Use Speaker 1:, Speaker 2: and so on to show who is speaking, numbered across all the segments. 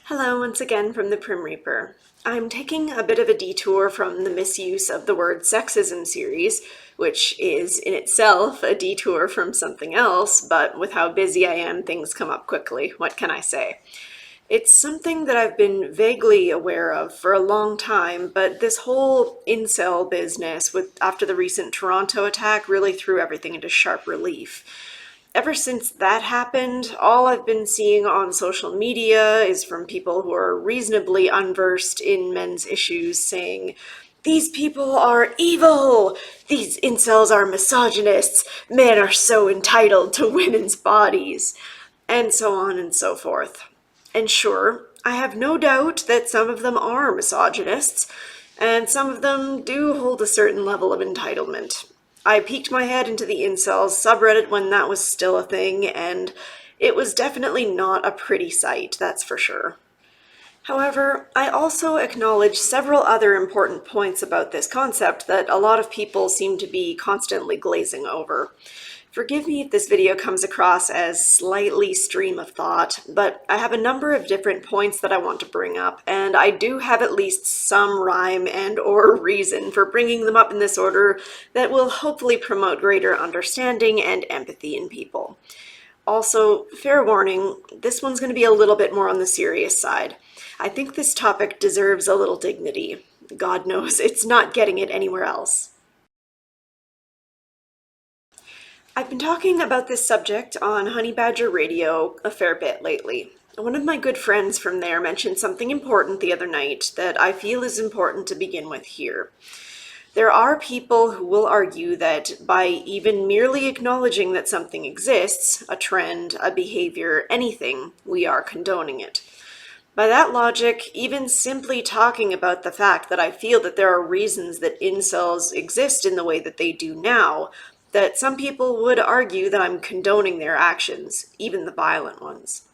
Speaker 1: Hello once again from the Prim Reaper. I'm taking a bit of a detour from the misuse of the word sexism series, which is in itself a detour from something else, but with how busy I am, things come up quickly. What can I say? It's something that I've been vaguely aware of for a long time, but this whole incel business after the recent Toronto attack really threw everything into sharp relief. Ever since that happened, all I've been seeing on social media is from people who are reasonably unversed in men's issues saying, "These people are evil! These incels are misogynists! Men are so entitled to women's bodies!" And so on and so forth. And sure, I have no doubt that some of them are misogynists, and some of them do hold a certain level of entitlement. I peeked my head into the Incels subreddit when that was still a thing, and it was definitely not a pretty sight, that's for sure. However, I also acknowledge several other important points about this concept that a lot of people seem to be constantly glazing over. Forgive me if this video comes across as slightly stream of thought, but I have a number of different points that I want to bring up, and I do have at least some rhyme and/or reason for bringing them up in this order that will hopefully promote greater understanding and empathy in people. Also, fair warning, this one's going to be a little bit more on the serious side. I think this topic deserves a little dignity. God knows it's not getting it anywhere else. I've been talking about this subject on Honey Badger Radio a fair bit lately. One of my good friends from there mentioned something important the other night that I feel is important to begin with here. There are people who will argue that by even merely acknowledging that something exists, a trend, a behavior, anything, we are condoning it. By that logic, even simply talking about the fact that I feel that there are reasons that incels exist in the way that they do now, that some people would argue that I'm condoning their actions, even the violent ones.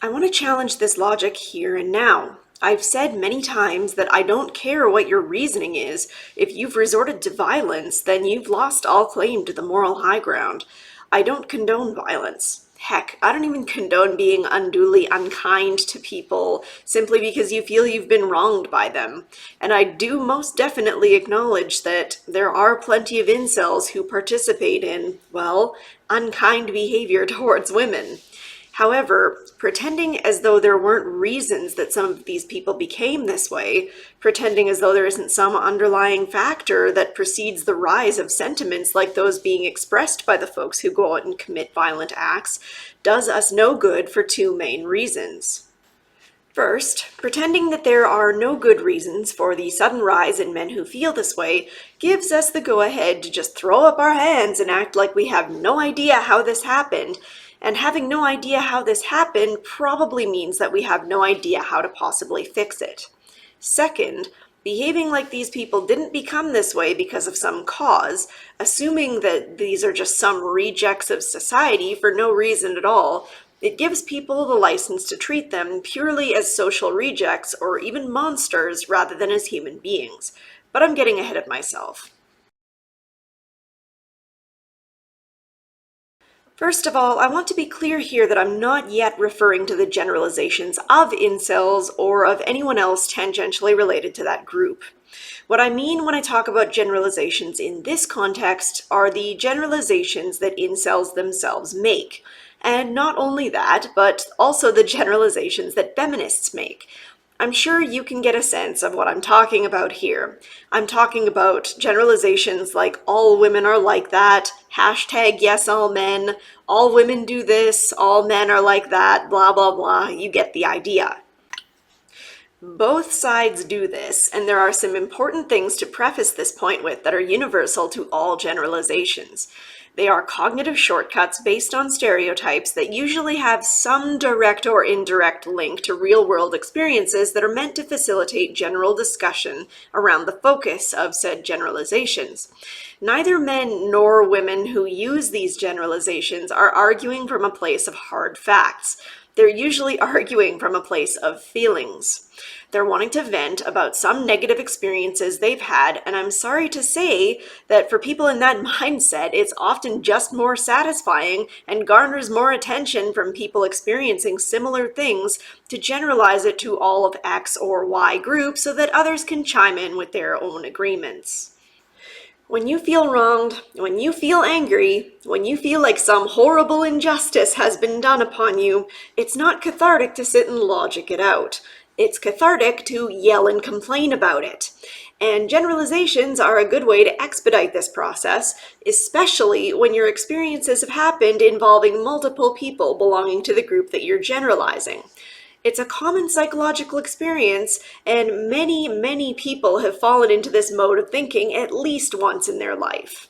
Speaker 1: I want to challenge this logic here and now. I've said many times that I don't care what your reasoning is. If you've resorted to violence, then you've lost all claim to the moral high ground. I don't condone violence. Heck, I don't even condone being unduly unkind to people simply because you feel you've been wronged by them. And I do most definitely acknowledge that there are plenty of incels who participate in, well, unkind behavior towards women. However, pretending as though there weren't reasons that some of these people became this way, pretending as though there isn't some underlying factor that precedes the rise of sentiments like those being expressed by the folks who go out and commit violent acts, does us no good for two main reasons. First, pretending that there are no good reasons for the sudden rise in men who feel this way gives us the go-ahead to just throw up our hands and act like we have no idea how this happened. And having no idea how this happened probably means that we have no idea how to possibly fix it. Second, behaving like these people didn't become this way because of some cause, assuming that these are just some rejects of society for no reason at all, it gives people the license to treat them purely as social rejects or even monsters rather than as human beings. But I'm getting ahead of myself. First of all, I want to be clear here that I'm not yet referring to the generalizations of incels or of anyone else tangentially related to that group. What I mean when I talk about generalizations in this context are the generalizations that incels themselves make. And not only that, but also the generalizations that feminists make. I'm sure you can get a sense of what I'm talking about here. I'm talking about generalizations like all women are like that, hashtag yes all men, all women do this, all men are like that, blah blah blah, you get the idea. Both sides do this, and there are some important things to preface this point with that are universal to all generalizations. They are cognitive shortcuts based on stereotypes that usually have some direct or indirect link to real-world experiences that are meant to facilitate general discussion around the focus of said generalizations. Neither men nor women who use these generalizations are arguing from a place of hard facts. they're usually arguing from a place of feelings. They're wanting to vent about some negative experiences they've had, and I'm sorry to say that for people in that mindset, it's often just more satisfying and garners more attention from people experiencing similar things to generalize it to all of X or Y group so that others can chime in with their own agreements. When you feel wronged, when you feel angry, when you feel like some horrible injustice has been done upon you, it's not cathartic to sit and logic it out. It's cathartic to yell and complain about it. And generalizations are a good way to expedite this process, especially when your experiences have happened involving multiple people belonging to the group that you're generalizing. It's a common psychological experience, and many people have fallen into this mode of thinking at least once in their life.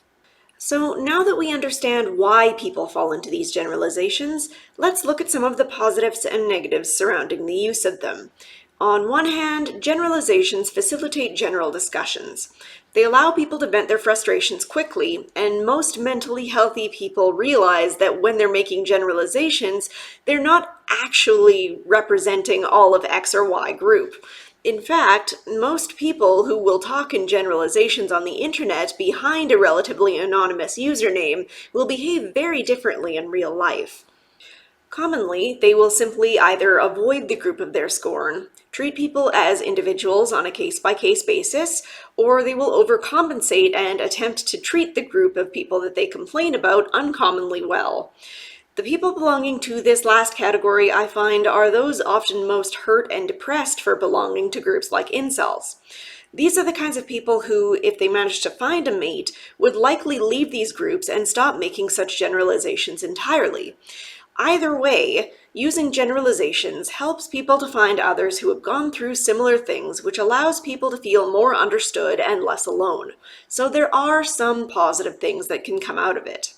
Speaker 1: So now that we understand why people fall into these generalizations, let's look at some of the positives and negatives surrounding the use of them. On one hand, generalizations facilitate general discussions. They allow people to vent their frustrations quickly, and most mentally healthy people realize that when they're making generalizations, they're not actually representing all of X or Y group. In fact, most people who will talk in generalizations on the internet behind a relatively anonymous username will behave very differently in real life. Commonly, they will simply either avoid the group of their scorn, treat people as individuals on a case-by-case basis, or they will overcompensate and attempt to treat the group of people that they complain about uncommonly well. The people belonging to this last category, I find, are those often most hurt and depressed for belonging to groups like incels. These are the kinds of people who, if they managed to find a mate, would likely leave these groups and stop making such generalizations entirely. Either way, using generalizations helps people to find others who have gone through similar things, which allows people to feel more understood and less alone. So there are some positive things that can come out of it.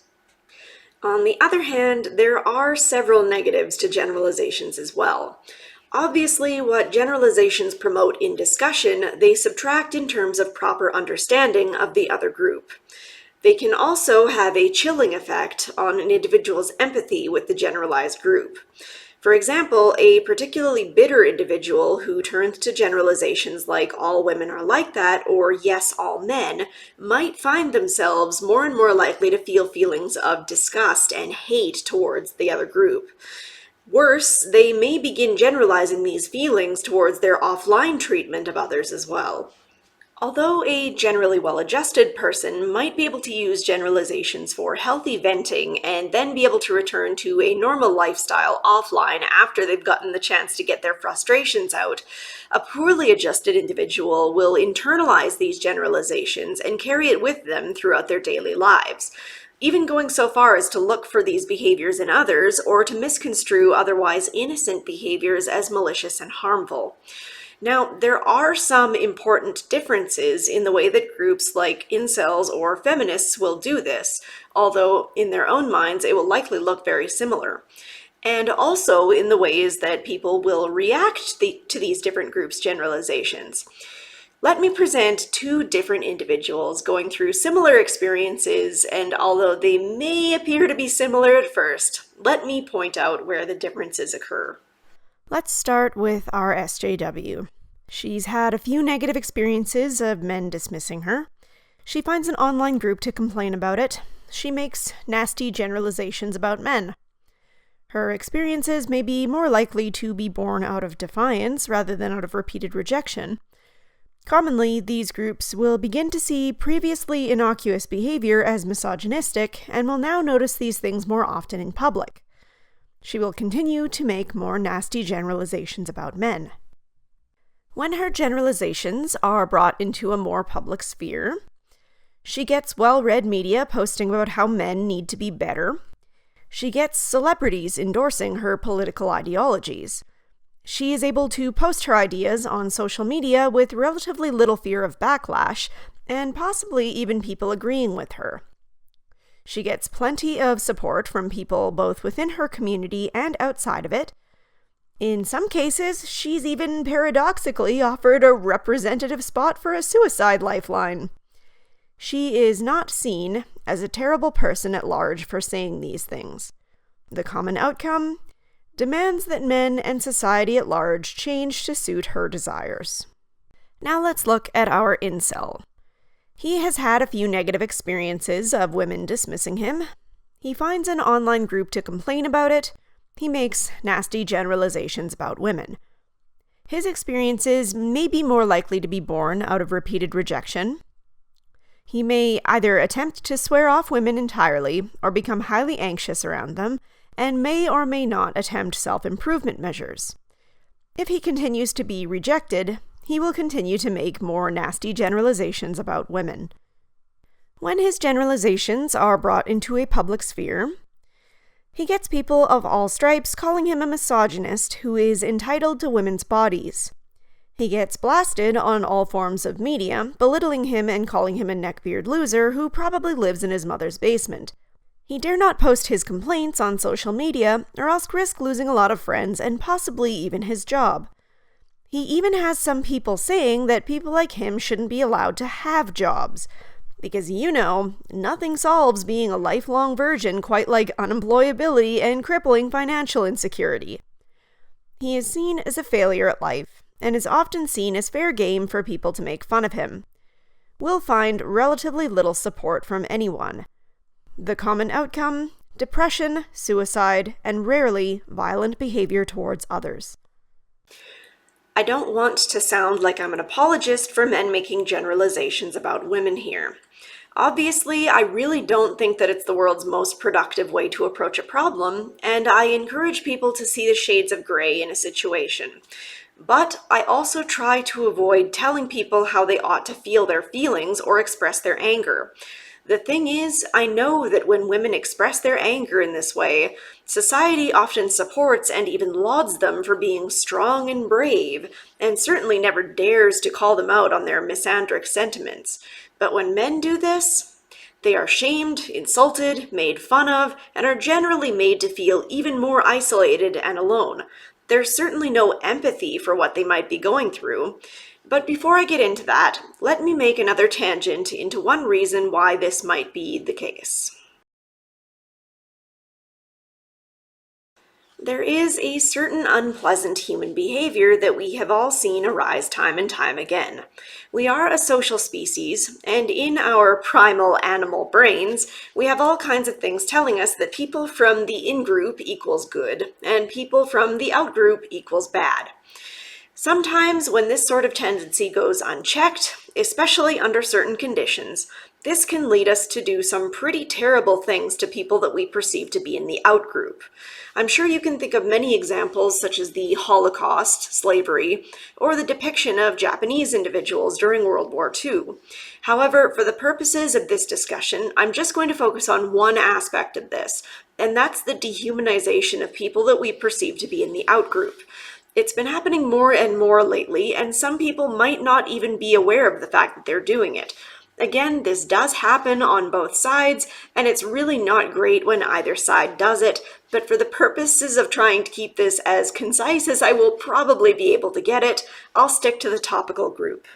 Speaker 1: On the other hand, there are several negatives to generalizations as well. Obviously, what generalizations promote in discussion, they subtract in terms of proper understanding of the other group. They can also have a chilling effect on an individual's empathy with the generalized group. For example, a particularly bitter individual who turns to generalizations like all women are like that or yes, all men might find themselves more and more likely to feel feelings of disgust and hate towards the other group. Worse, they may begin generalizing these feelings towards their offline treatment of others as well. Although a generally well-adjusted person might be able to use generalizations for healthy venting and then be able to return to a normal lifestyle offline after they've gotten the chance to get their frustrations out, a poorly adjusted individual will internalize these generalizations and carry it with them throughout their daily lives, even going so far as to look for these behaviors in others or to misconstrue otherwise innocent behaviors as malicious and harmful. Now, there are some important differences in the way that groups like incels or feminists will do this, although in their own minds it will likely look very similar. And also in the ways that people will react to these different groups' generalizations. Let me present two different individuals going through similar experiences, and although they may appear to be similar at first, let me point out where the differences occur. Let's start with our SJW. She's had a few negative experiences of men dismissing her. She finds an online group to complain about it. She makes nasty generalizations about men. Her experiences may be more likely to be born out of defiance rather than out of repeated rejection. Commonly, these groups will begin to see previously innocuous behavior as misogynistic and will now notice these things more often in public. She will continue to make more nasty generalizations about men. When her generalizations are brought into a more public sphere, she gets well-read media posting about how men need to be better. She gets celebrities endorsing her political ideologies. She is able to post her ideas on social media with relatively little fear of backlash, and possibly even people agreeing with her. She gets plenty of support from people both within her community and outside of it. In some cases, she's even paradoxically offered a representative spot for a suicide lifeline. She is not seen as a terrible person at large for saying these things. The common outcome? demands that men and society at large change to suit her desires. Now let's look at our incel. He has had a few negative experiences of women dismissing him. He finds an online group to complain about it. He makes nasty generalizations about women. His experiences may be more likely to be born out of repeated rejection. He may either attempt to swear off women entirely or become highly anxious around them, and may or may not attempt self-improvement measures. If he continues to be rejected, he will continue to make more nasty generalizations about women. When his generalizations are brought into a public sphere, he gets people of all stripes calling him a misogynist who is entitled to women's bodies. He gets blasted on all forms of media, belittling him and calling him a neckbeard loser who probably lives in his mother's basement. He dare not post his complaints on social media, or else risk losing a lot of friends and possibly even his job. He even has some people saying that people like him shouldn't be allowed to have jobs, because nothing solves being a lifelong virgin quite like unemployability and crippling financial insecurity. He is seen as a failure at life, and is often seen as fair game for people to make fun of him. Will find relatively little support from anyone. The common outcome: depression, suicide, and rarely violent behavior towards others. I don't want to sound like I'm an apologist for men making generalizations about women here. Obviously, I really don't think that it's the world's most productive way to approach a problem, and I encourage people to see the shades of gray in a situation. But I also try to avoid telling people how they ought to feel their feelings or express their anger. The thing is, I know that when women express their anger in this way, society often supports and even lauds them for being strong and brave, and certainly never dares to call them out on their misandric sentiments. But when men do this, they are shamed, insulted, made fun of, and are generally made to feel even more isolated and alone. There's certainly no empathy for what they might be going through. But before I get into that, let me make another tangent into one reason why this might be the case. There is a certain unpleasant human behavior that we have all seen arise time and time again. We are a social species, and in our primal animal brains, we have all kinds of things telling us that people from the in-group equals good, and people from the out-group equals bad. Sometimes when this sort of tendency goes unchecked, especially under certain conditions, this can lead us to do some pretty terrible things to people that we perceive to be in the out-group. I'm sure you can think of many examples such as the Holocaust, slavery, or the depiction of Japanese individuals during World War II. However, for the purposes of this discussion, I'm just going to focus on one aspect of this, and that's the dehumanization of people that we perceive to be in the out-group. It's been happening more and more lately, and some people might not even be aware of the fact that they're doing it. Again, this does happen on both sides, and it's really not great when either side does it, but for the purposes of trying to keep this as concise as I will probably be able to get it, I'll stick to the topical group.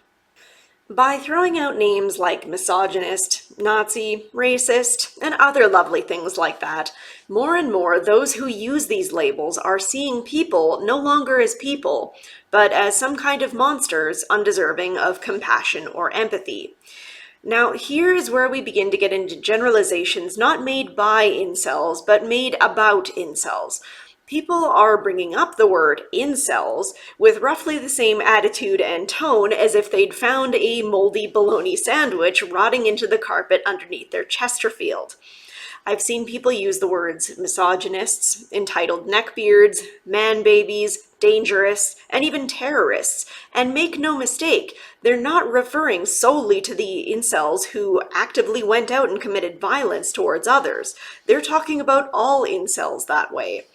Speaker 1: By throwing out names like misogynist, Nazi, racist, and other lovely things like that, more and more those who use these labels are seeing people no longer as people, but as some kind of monsters undeserving of compassion or empathy. Now, here is where we begin to get into generalizations not made by incels, but made about incels. People are bringing up the word incels with roughly the same attitude and tone as if they'd found a moldy bologna sandwich rotting into the carpet underneath their Chesterfield. I've seen people use the words misogynists, entitled neckbeards, man babies, dangerous, and even terrorists. And make no mistake, they're not referring solely to the incels who actively went out and committed violence towards others. They're talking about all incels that way.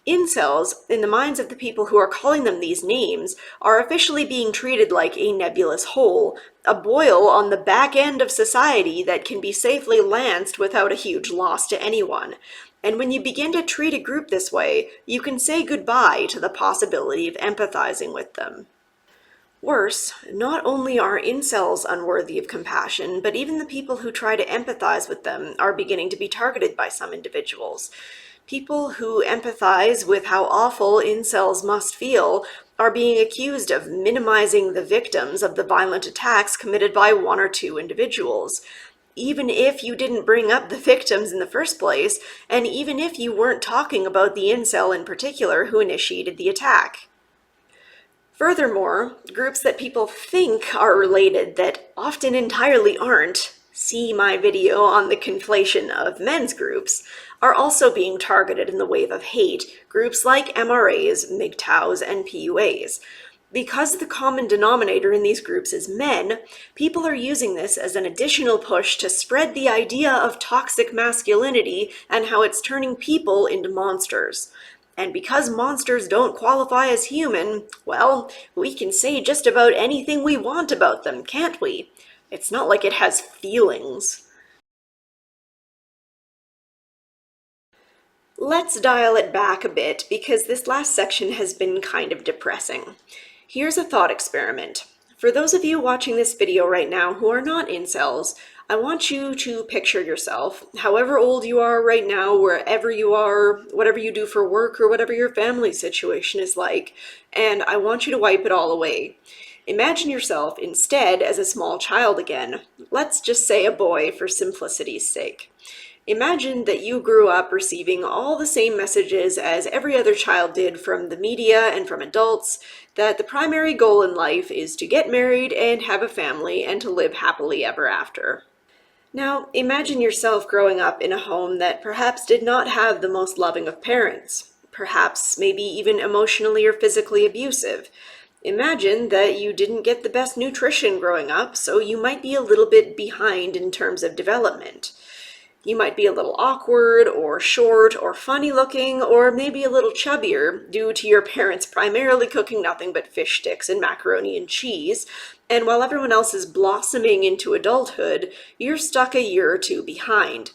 Speaker 1: Incels, in the minds of the people who are calling them these names, are officially being treated like a nebulous hole, a boil on the back end of society that can be safely lanced without a huge loss to anyone. And when you begin to treat a group this way, you can say goodbye to the possibility of empathizing with them. Worse, not only are incels unworthy of compassion, but even the people who try to empathize with them are beginning to be targeted by some individuals. People who empathize with how awful incels must feel are being accused of minimizing the victims of the violent attacks committed by one or two individuals. Even if you didn't bring up the victims in the first place, and even if you weren't talking about the incel in particular who initiated the attack. Furthermore, groups that people think are related that often entirely aren't, see my video on the conflation of men's groups, are also being targeted in the wave of hate, groups like MRAs, MGTOWs, and PUAs. Because the common denominator in these groups is men, people are using this as an additional push to spread the idea of toxic masculinity and how it's turning people into monsters. And because monsters don't qualify as human, well, we can say just about anything we want about them, can't we? It's not like it has feelings. Let's dial it back a bit because this last section has been kind of depressing. Here's a thought experiment. For those of you watching this video right now who are not incels, I want you to picture yourself, however old you are right now, wherever you are, whatever you do for work, or whatever your family situation is like, and I want you to wipe it all away. Imagine yourself instead as a small child again. Let's just say a boy for simplicity's sake. Imagine that you grew up receiving all the same messages as every other child did from the media and from adults, that the primary goal in life is to get married and have a family and to live happily ever after. Now, imagine yourself growing up in a home that perhaps did not have the most loving of parents, perhaps maybe even emotionally or physically abusive. Imagine that you didn't get the best nutrition growing up, so you might be a little bit behind in terms of development. You might be a little awkward or short or funny looking or maybe a little chubbier due to your parents primarily cooking nothing but fish sticks and macaroni and cheese, and while everyone else is blossoming into adulthood, you're stuck a year or two behind.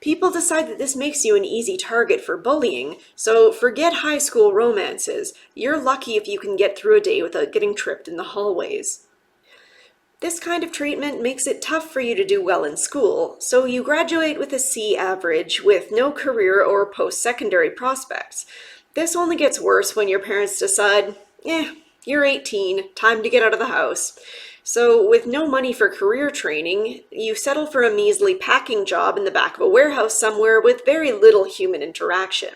Speaker 1: People decide that this makes you an easy target for bullying, so forget high school romances. You're lucky if you can get through a day without getting tripped in the hallways. This kind of treatment makes it tough for you to do well in school, so you graduate with a C average with no career or post-secondary prospects. This only gets worse when your parents decide, you're 18, time to get out of the house. So with no money for career training, you settle for a measly packing job in the back of a warehouse somewhere with very little human interaction.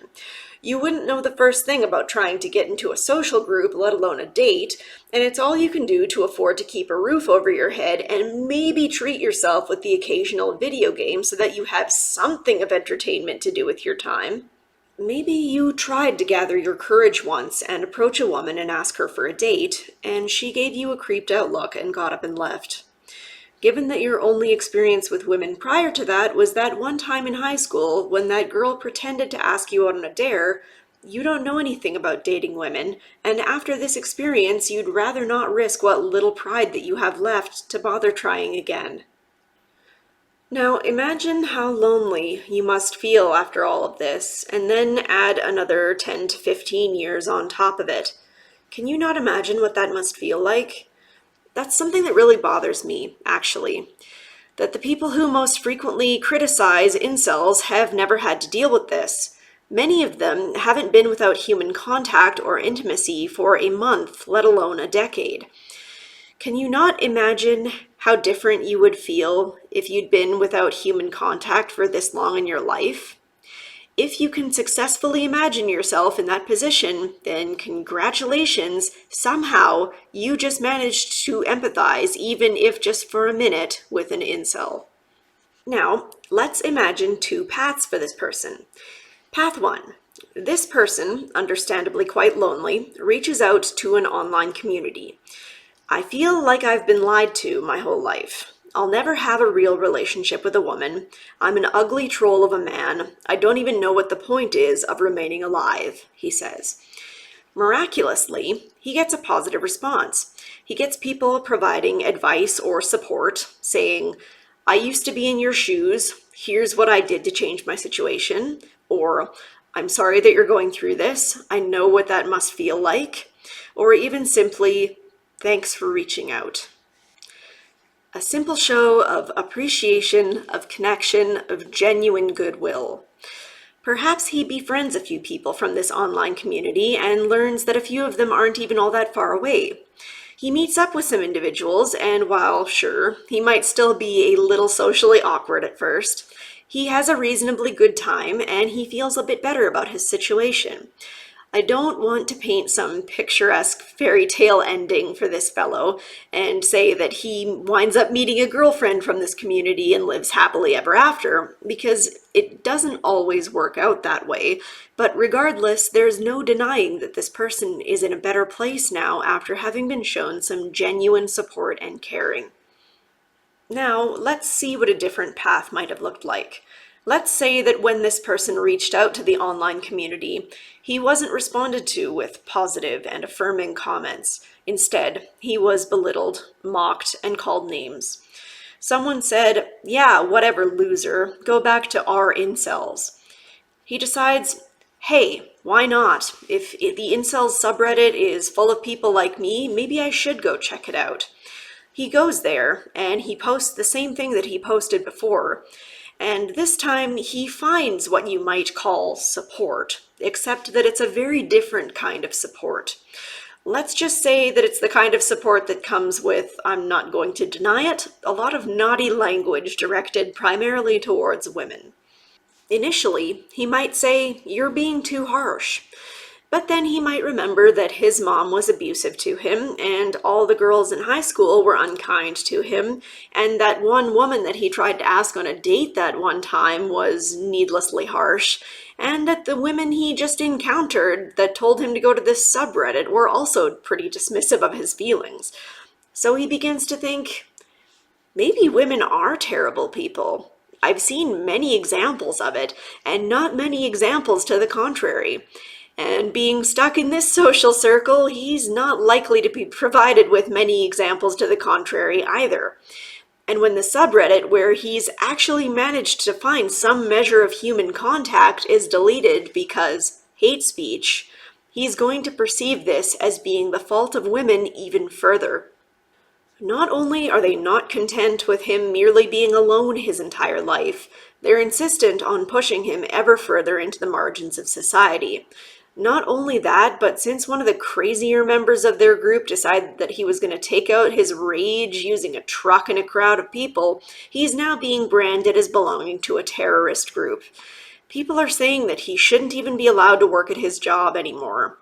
Speaker 1: You wouldn't know the first thing about trying to get into a social group, let alone a date, and it's all you can do to afford to keep a roof over your head and maybe treat yourself with the occasional video game so that you have something of entertainment to do with your time. Maybe you tried to gather your courage once and approach a woman and ask her for a date, and she gave you a creeped out look and got up and left. Given that your only experience with women prior to that was that one time in high school when that girl pretended to ask you out on a dare, you don't know anything about dating women, and after this experience you'd rather not risk what little pride that you have left to bother trying again. Now imagine how lonely you must feel after all of this, and then add another 10 to 15 years on top of it. Can you not imagine what that must feel like? That's something that really bothers me, actually. That the people who most frequently criticize incels have never had to deal with this. Many of them haven't been without human contact or intimacy for a month, let alone a decade. Can you not imagine how different you would feel if you'd been without human contact for this long in your life? If you can successfully imagine yourself in that position, then congratulations, somehow you just managed to empathize, even if just for a minute, with an incel. Now, let's imagine two paths for this person. Path 1. This person, understandably quite lonely, reaches out to an online community. I feel like I've been lied to my whole life. I'll never have a real relationship with a woman. I'm an ugly troll of a man. I don't even know what the point is of remaining alive, he says. Miraculously, he gets a positive response. He gets people providing advice or support, saying, I used to be in your shoes. Here's what I did to change my situation. Or, I'm sorry that you're going through this. I know what that must feel like. Or even simply, thanks for reaching out. A simple show of appreciation, of connection, of genuine goodwill. Perhaps he befriends a few people from this online community and learns that a few of them aren't even all that far away. He meets up with some individuals, and while, sure, he might still be a little socially awkward at first, he has a reasonably good time and he feels a bit better about his situation. I don't want to paint some picturesque fairy tale ending for this fellow and say that he winds up meeting a girlfriend from this community and lives happily ever after, because it doesn't always work out that way. But regardless, there's no denying that this person is in a better place now after having been shown some genuine support and caring. Now, let's see what a different path might have looked like. Let's say that when this person reached out to the online community, he wasn't responded to with positive and affirming comments. Instead, he was belittled, mocked, and called names. Someone said, "Yeah, whatever, loser, go back to our incels." He decides, "Hey, why not? If the incels subreddit is full of people like me, maybe I should go check it out." He goes there, and he posts the same thing that he posted before, and this time he finds what you might call support, except that it's a very different kind of support. Let's just say that it's the kind of support that comes with, I'm not going to deny it, a lot of naughty language directed primarily towards women. Initially, he might say, "You're being too harsh." But then he might remember that his mom was abusive to him, and all the girls in high school were unkind to him, and that one woman that he tried to ask on a date that one time was needlessly harsh, and that the women he just encountered that told him to go to this subreddit were also pretty dismissive of his feelings. So he begins to think, maybe women are terrible people. I've seen many examples of it, and not many examples to the contrary. And being stuck in this social circle, he's not likely to be provided with many examples to the contrary either. And when the subreddit where he's actually managed to find some measure of human contact is deleted because hate speech, he's going to perceive this as being the fault of women even further. Not only are they not content with him merely being alone his entire life, they're insistent on pushing him ever further into the margins of society. Not only that, but since one of the crazier members of their group decided that he was going to take out his rage using a truck in a crowd of people, he's now being branded as belonging to a terrorist group. People are saying that he shouldn't even be allowed to work at his job anymore.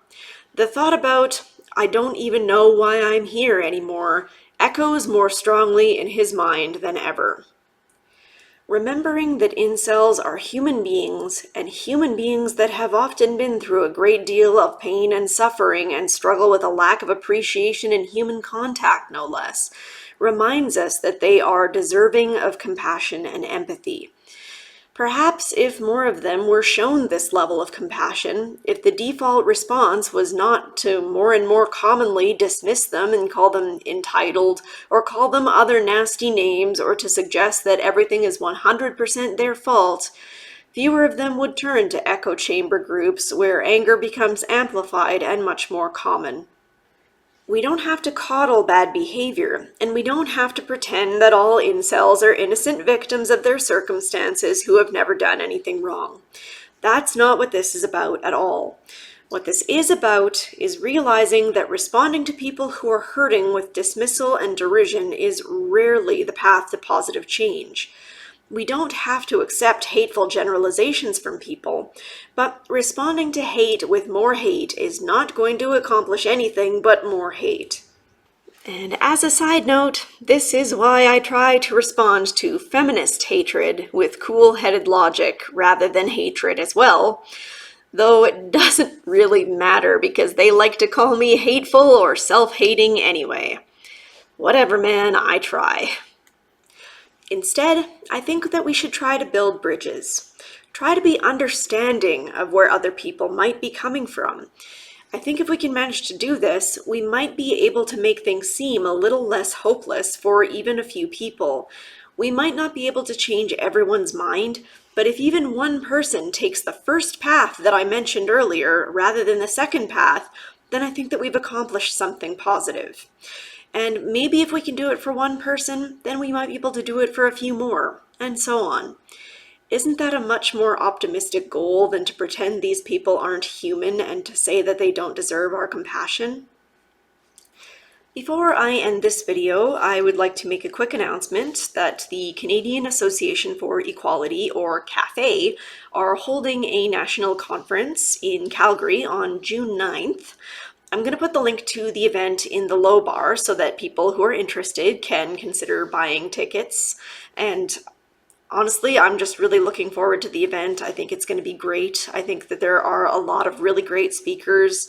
Speaker 1: The thought about, "I don't even know why I'm here anymore," echoes more strongly in his mind than ever. Remembering that incels are human beings, and human beings that have often been through a great deal of pain and suffering and struggle with a lack of appreciation in human contact, no less, reminds us that they are deserving of compassion and empathy. Perhaps if more of them were shown this level of compassion, if the default response was not to more and more commonly dismiss them and call them entitled, or call them other nasty names, or to suggest that everything is 100% their fault, fewer of them would turn to echo chamber groups where anger becomes amplified and much more common. We don't have to coddle bad behavior, and we don't have to pretend that all incels are innocent victims of their circumstances who have never done anything wrong. That's not what this is about at all. What this is about is realizing that responding to people who are hurting with dismissal and derision is rarely the path to positive change. We don't have to accept hateful generalizations from people, but responding to hate with more hate is not going to accomplish anything but more hate. And as a side note, this is why I try to respond to feminist hatred with cool-headed logic rather than hatred as well, though it doesn't really matter because they like to call me hateful or self-hating anyway. Whatever, man, I try. Instead, I think that we should try to build bridges. Try to be understanding of where other people might be coming from. I think if we can manage to do this, we might be able to make things seem a little less hopeless for even a few people. We might not be able to change everyone's mind, but if even one person takes the first path that I mentioned earlier rather than the second path, then I think that we've accomplished something positive. And maybe if we can do it for one person, then we might be able to do it for a few more, and so on. Isn't that a much more optimistic goal than to pretend these people aren't human and to say that they don't deserve our compassion? Before I end this video, I would like to make a quick announcement that the Canadian Association for Equality, or CAFE, are holding a national conference in Calgary on June 9th. I'm going to put the link to the event in the low bar so that people who are interested can consider buying tickets. And honestly, I'm just really looking forward to the event. I think it's going to be great. I think that there are a lot of really great speakers.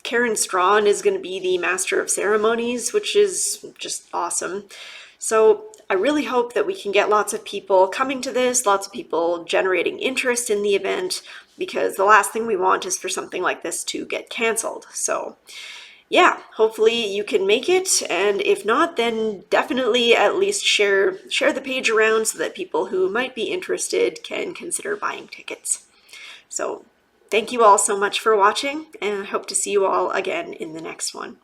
Speaker 1: Karen Strawn is going to be the Master of Ceremonies, which is just awesome. So I really hope that we can get lots of people coming to this, lots of people generating interest in the event, because the last thing we want is for something like this to get canceled. So yeah, hopefully you can make it, and if not, then definitely at least share the page around so that people who might be interested can consider buying tickets. So thank you all so much for watching, and I hope to see you all again in the next one.